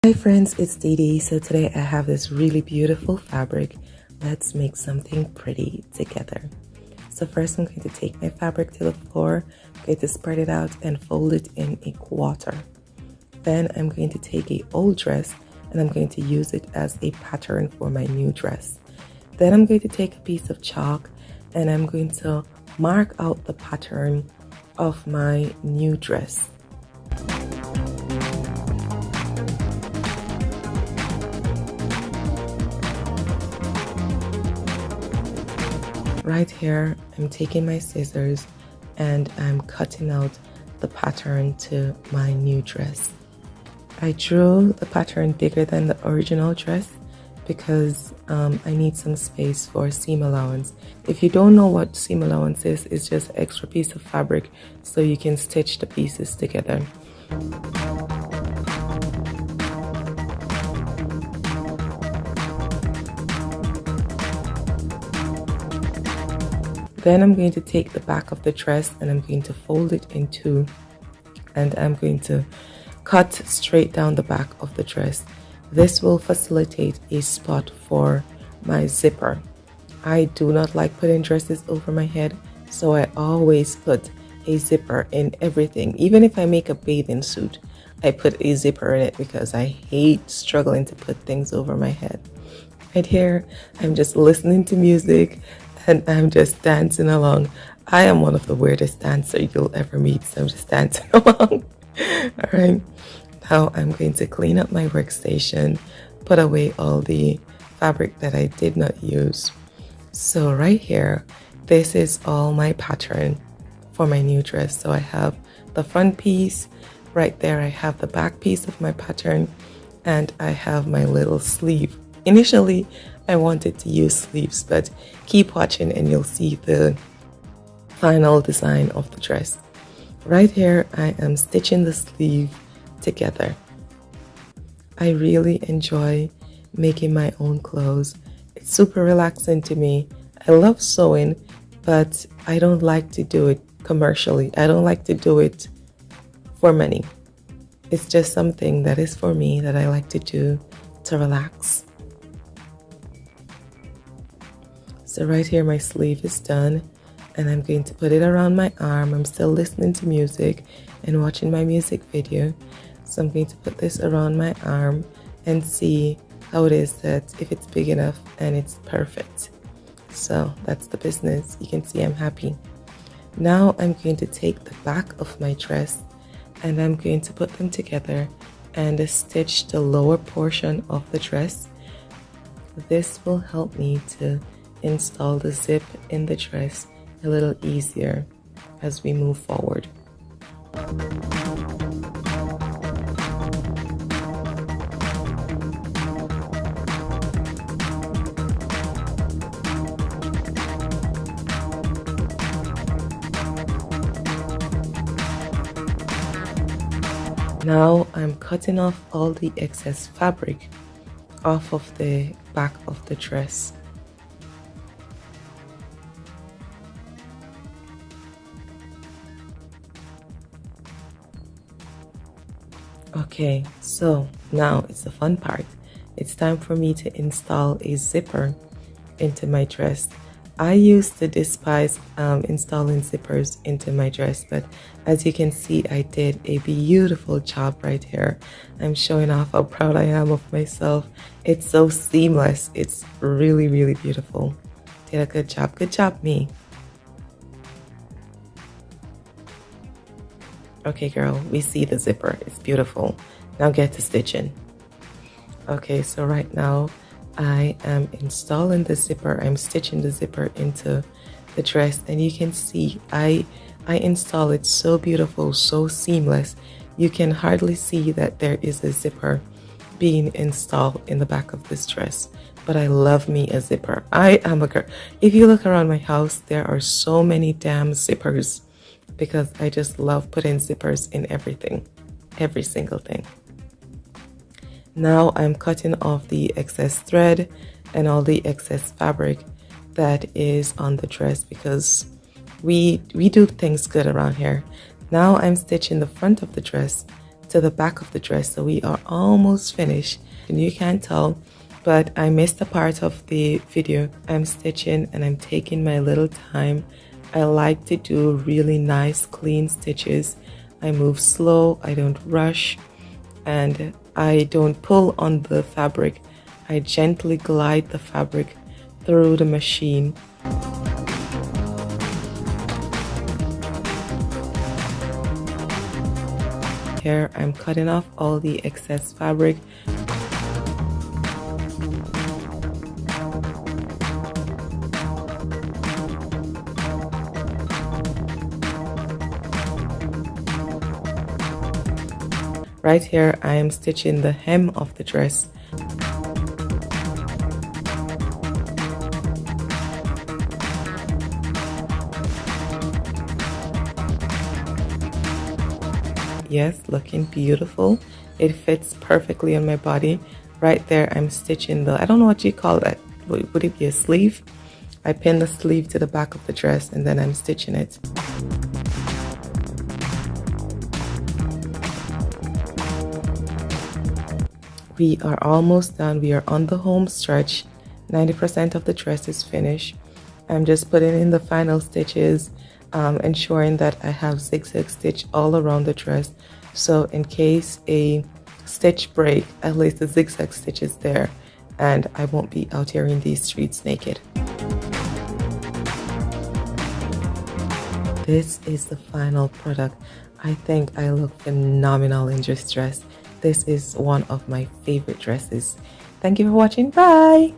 Hi friends, it's Dee Dee. So today I have this really beautiful fabric. Let's make something pretty together. So first I'm going to take my fabric to the floor, I'm going to spread it out and fold it in a quarter. Then I'm going to take an old dress and I'm going to use it as a pattern for my new dress. Then I'm going to take a piece of chalk and I'm going to mark out the pattern of my new dress. Right here, I'm taking my scissors and I'm cutting out the pattern to my new dress. I drew the pattern bigger than the original dress because I need some space for seam allowance. If you don't know what seam allowance is, it's just an extra piece of fabric so you can stitch the pieces together. Then I'm going to take the back of the dress and I'm going to fold it in two and I'm going to cut straight down the back of the dress. This will facilitate a spot for my zipper. I do not like putting dresses over my head, so I always put a zipper in everything. Even if I make a bathing suit, I put a zipper in it because I hate struggling to put things over my head. Right here, I'm just listening to music and I'm just dancing along. I am one of the weirdest dancers you'll ever meet, so I'm just dancing along. All right, now I'm going to clean up my workstation, put away all the fabric that I did not use. So right here, this is all my pattern for my new dress. So I have the front piece, right there I have the back piece of my pattern, and I have my little sleeve. Initially, I wanted to use sleeves, but keep watching and you'll see the final design of the dress. Right here, I am stitching the sleeve together. I really enjoy making my own clothes. It's super relaxing to me. I love sewing, but I don't like to do it commercially. I don't like to do it for money. It's just something that is for me that I like to do to relax. So right here, my sleeve is done and I'm going to put it around my arm. I'm still listening to music and watching my music video. So I'm going to put this around my arm and see how it is that if it's big enough and it's perfect. So that's the business. You can see I'm happy. Now I'm going to take the back of my dress and I'm going to put them together and stitch the lower portion of the dress. This will help me to install the zip in the dress a little easier as we move forward. Now I'm cutting off all the excess fabric off of the back of the dress. Okay, so now it's the fun part. It's time for me to install a zipper into my dress. I used to despise installing zippers into my dress, but as you can see, I did a beautiful job right here. I'm showing off how proud I am of myself. It's so seamless. It's really, really beautiful. Did a good job. Good job, me. Okay, girl, we see the zipper. It's beautiful. Now get to stitching. Okay, so right now I am installing the zipper. I'm stitching the zipper into the dress and you can see I install it so beautiful, so seamless. You can hardly see that there is a zipper being installed in the back of this dress. But I love me a zipper. I am a girl. If you look around my house, there are so many damn zippers because I just love putting zippers in everything, every single thing. Now I'm cutting off the excess thread and all the excess fabric that is on the dress because we do things good around here. Now I'm stitching the front of the dress to the back of the dress. So we are almost finished, and you can't tell, but I missed a part of the video. I'm stitching and I'm taking my little time. I like to do really nice clean stitches. I move slow, I don't rush, and I don't pull on the fabric. I gently glide the fabric through the machine. Here I'm cutting off all the excess fabric. Right here I am stitching the hem of the dress. Yes, looking beautiful. It fits perfectly on my body. Right there I'm stitching the, I don't know what you call that. Would it be a sleeve? I pin the sleeve to the back of the dress and then I'm stitching it. We are almost done. We are on the home stretch. 90% of the dress is finished. I'm just putting in the final stitches, ensuring that I have zigzag stitch all around the dress. So in case a stitch break, at least the zigzag stitch is there and I won't be out here in these streets naked. This is the final product. I think I look phenomenal in this dress. This is one of my favorite dresses. Thank you for watching. Bye!